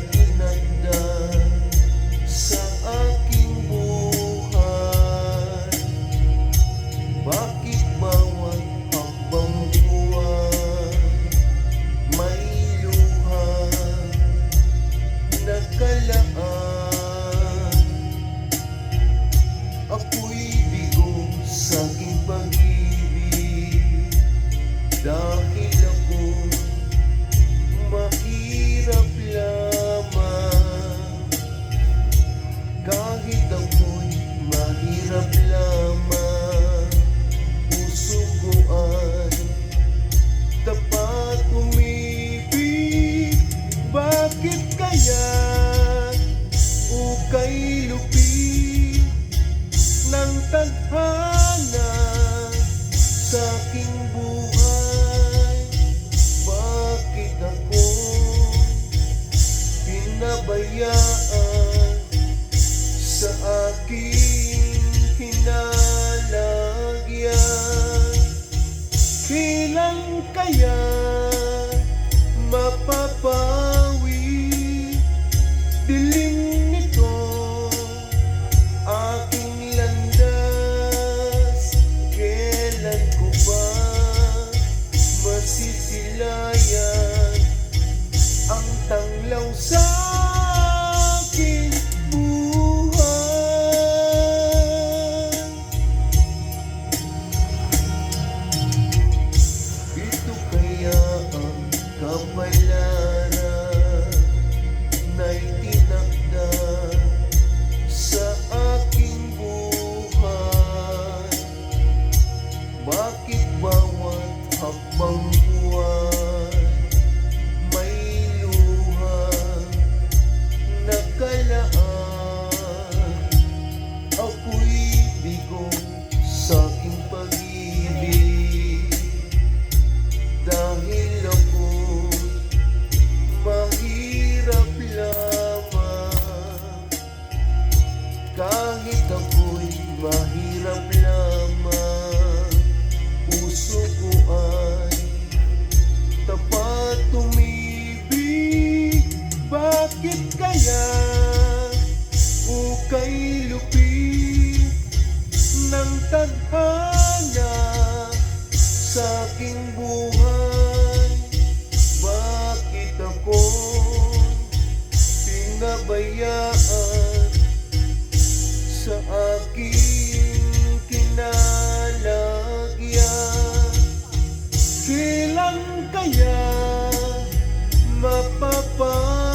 tinagda sa aking buhay. Bakit bawat hakbang buwan may luha nakalaan? Ako'y bigo sa aking pag-ibig dahil ako mahirap lamang. Kahit ako'y mahirap lamang, puso ko ay tapat umibig. Bakit kaya ukay lupit ng tadhana sa aking buhay? Bakit ako pinabayaan sa aking kinalagyan? Kailan kaya mapapawi dilim nito aking landas? Kailan ko ba masisilayan ang tanglaw sa aking buhay? Ito kaya ang kapalaran na itinakda sa aking buhay? Bakit bawat hakbang buwan may luha nakalaan? Ako'y bigo sa aking pag-ibig dahil ako mahirap lamang. Kahit ako'y mahirap lamang, puso ko ay tapat umibig. Bakit kaya ukay lupit ng tadhana sa aking buhay? Bakit ako pinabayaan sa aking kinalagyan? Kailan kaya mapapawi